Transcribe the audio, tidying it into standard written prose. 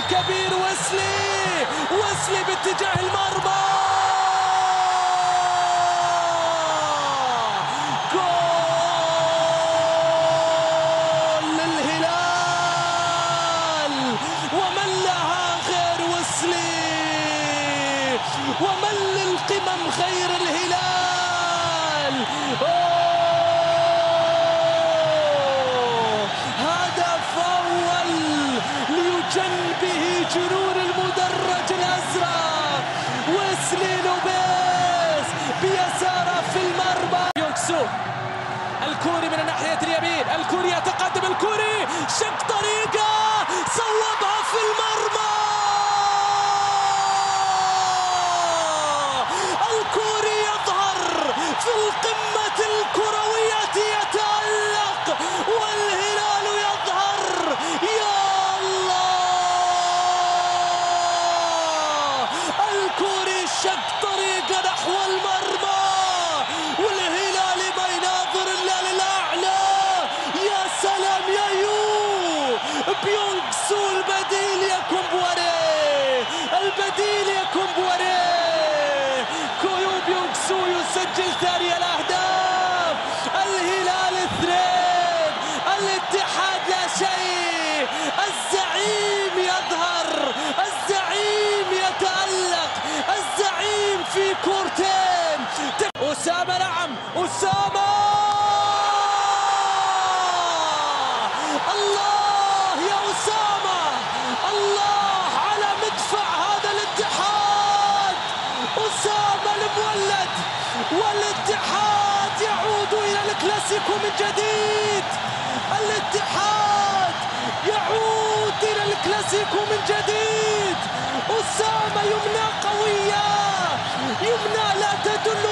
الكبير ويسلي باتجاه المرمى. جول للهلال، ومن لها غير ويسلي، ومن للقمم غير الهلال. هدف أول ليجن به جنون المدرج الأزرق. ويسلي لوبيز بيساره في المرمى. يونغ سو، الكوري من الناحية اليمين، الكوري يتقدم، الكوري شق طريقه، صوبها في المرمى. الكوري يظهر في القمة الكروية، يتألق والهلال يظهر. يا الله، الكوري شق طريقه نحو المرمى، والهلال ما يناظر الا للاعلى. يا سلام يا بيونغ سو، البديل يا كومبواري، البديل يا كومبواري. كويو بيونغ سو يسجل ثاني الاهداف. الهلال 2، الاتحاد لا شيء. الزعيم يظهر، الزعيم يتألق، الزعيم في كورتين. أسامة، نعم أسامة، الله يا أسامة، الله على مدفع هذا الاتحاد. أسامة المولد، والاتحاد يعود إلى الكلاسيكو من جديد. الاتحاد يعود إلى الكلاسيكو من جديد. أسامة يمنى قوية، يمنى لا تدل